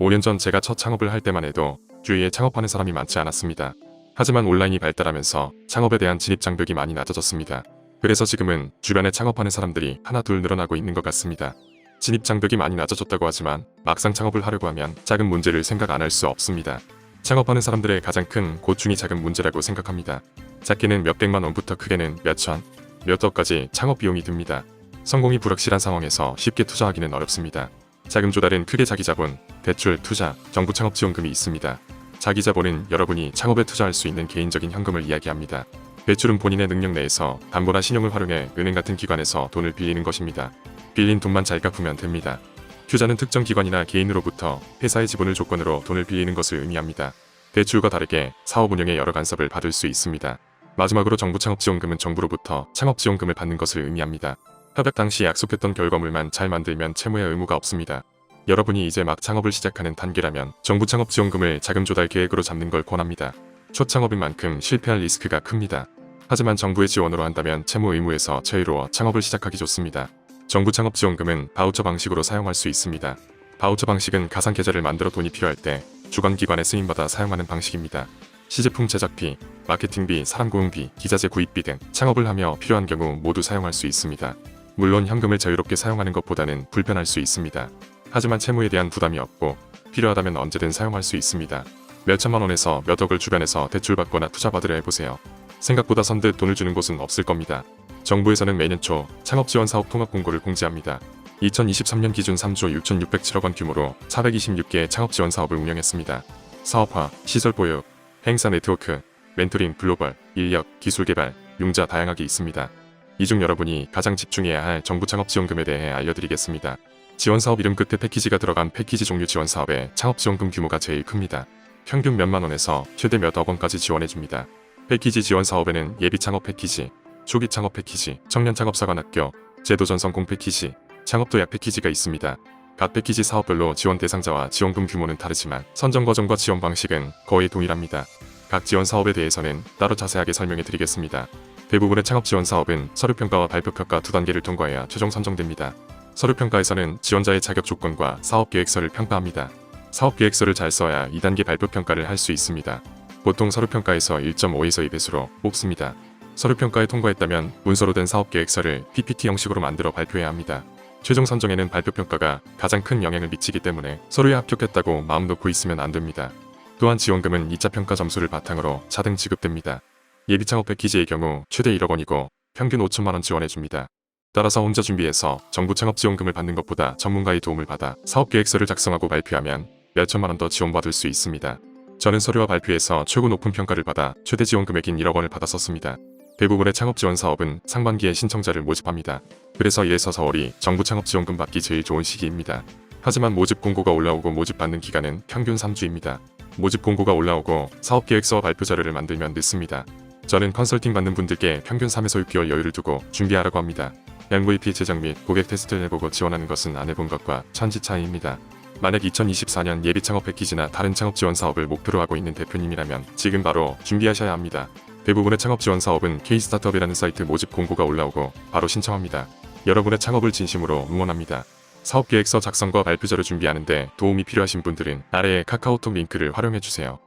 5년 전 제가 첫 창업을 할 때만 해도 주위에 창업하는 사람이 많지 않았습니다. 하지만 온라인이 발달하면서 창업에 대한 진입 장벽이 많이 낮아졌습니다. 그래서 지금은 주변에 창업하는 사람들이 하나둘 늘어나고 있는 것 같습니다. 진입 장벽이 많이 낮아졌다고 하지만 막상 창업을 하려고 하면 작은 문제를 생각 안 할 수 없습니다. 창업하는 사람들의 가장 큰 고충이 작은 문제라고 생각합니다. 작게는 몇백만 원부터 크게는 몇천, 몇 억까지 창업 비용이 듭니다. 성공이 불확실한 상황에서 쉽게 투자하기는 어렵습니다. 자금 조달은 크게 자기 자본, 대출, 투자, 정부 창업 지원금이 있습니다. 자기 자본은 여러분이 창업에 투자할 수 있는 개인적인 현금을 이야기합니다. 대출은 본인의 능력 내에서 담보나 신용을 활용해 은행 같은 기관에서 돈을 빌리는 것입니다. 빌린 돈만 잘 갚으면 됩니다. 투자는 특정 기관이나 개인으로부터 회사의 지분을 조건으로 돈을 빌리는 것을 의미합니다. 대출과 다르게 사업 운영에 여러 간섭을 받을 수 있습니다. 마지막으로 정부 창업 지원금은 정부로부터 창업 지원금을 받는 것을 의미합니다. 협약 당시 약속했던 결과물만 잘 만들면 채무의 의무가 없습니다. 여러분이 이제 막 창업을 시작하는 단계라면 정부 창업 지원금을 자금 조달 계획으로 잡는 걸 권합니다. 초창업인 만큼 실패할 리스크가 큽니다. 하지만 정부의 지원으로 한다면 채무 의무에서 자유로워 창업을 시작하기 좋습니다. 정부 창업 지원금은 바우처 방식으로 사용할 수 있습니다. 바우처 방식은 가상 계좌를 만들어 돈이 필요할 때 주관기관에 쓰임받아 사용하는 방식입니다. 시제품 제작비, 마케팅비, 사람 고용비, 기자재 구입비 등 창업을 하며 필요한 경우 모두 사용할 수 있습니다. 물론 현금을 자유롭게 사용하는 것보다는 불편할 수 있습니다. 하지만 채무에 대한 부담이 없고 필요하다면 언제든 사용할 수 있습니다. 몇천만 원에서 몇 억을 주변에서 대출받거나 투자받으려 해보세요. 생각보다 선뜻 돈을 주는 곳은 없을 겁니다. 정부에서는 매년 초 창업지원사업 통합 공고를 공지합니다. 2023년 기준 3조 6,607억 원 규모로 426개의 창업지원사업을 운영했습니다. 사업화, 시설 보유, 행사 네트워크, 멘토링, 글로벌, 인력, 기술 개발, 융자 다양하게 있습니다. 이 중 여러분이 가장 집중해야 할 정부 창업지원금에 대해 알려드리겠습니다. 지원사업 이름 끝에 패키지가 들어간 패키지 종류 지원사업의 창업지원금 규모가 제일 큽니다. 평균 몇만 원에서 최대 몇 억 원까지 지원해줍니다. 패키지 지원사업에는 예비창업 패키지, 초기창업 패키지, 청년창업사관학교, 제도전성공 패키지, 창업도약 패키지가 있습니다. 각 패키지 사업별로 지원 대상자와 지원금 규모는 다르지만 선정 과정과 지원 방식은 거의 동일합니다. 각 지원 사업에 대해서는 따로 자세하게 설명해 드리겠습니다. 대부분의 창업 지원 사업은 서류평가와 발표평가 두 단계를 통과해야 최종 선정됩니다. 서류평가에서는 지원자의 자격 조건과 사업계획서를 평가합니다. 사업계획서를 잘 써야 2단계 발표평가를 할 수 있습니다. 보통 서류평가에서 1.5에서 2배수로 뽑습니다. 서류평가에 통과했다면 문서로 된 사업계획서를 PPT 형식으로 만들어 발표해야 합니다. 최종 선정에는 발표평가가 가장 큰 영향을 미치기 때문에 서류에 합격했다고 마음 놓고 있으면 안 됩니다. 또한 지원금은 2차 평가 점수를 바탕으로 차등 지급됩니다. 예비창업 패키지의 경우 최대 1억 원이고 평균 5천만 원 지원해줍니다. 따라서 혼자 준비해서 정부 창업 지원금을 받는 것보다 전문가의 도움을 받아 사업계획서를 작성하고 발표하면 몇천만 원 더 지원받을 수 있습니다. 저는 서류와 발표에서 최고 높은 평가를 받아 최대 지원 금액인 1억 원을 받았었습니다. 대부분의 창업 지원 사업은 상반기에 신청자를 모집합니다. 그래서 이래서 4월이 정부 창업 지원금 받기 제일 좋은 시기입니다. 하지만 모집 공고가 올라오고 모집받는 기간은 평균 3주입니다. 모집 공고가 올라오고 사업계획서와 발표 자료를 만들면 늦습니다. 저는 컨설팅 받는 분들께 평균 3에서 6개월 여유를 두고 준비하라고 합니다. MVP 제작 및 고객 테스트를 해보고 지원하는 것은 안 해본 것과 천지 차이입니다. 만약 2024년 예비 창업 패키지나 다른 창업 지원 사업을 목표로 하고 있는 대표님이라면 지금 바로 준비하셔야 합니다. 대부분의 창업 지원 사업은 K스타트업이라는 사이트 모집 공고가 올라오고 바로 신청합니다. 여러분의 창업을 진심으로 응원합니다. 사업계획서 작성과 발표자를 준비하는데 도움이 필요하신 분들은 아래의 카카오톡 링크를 활용해주세요.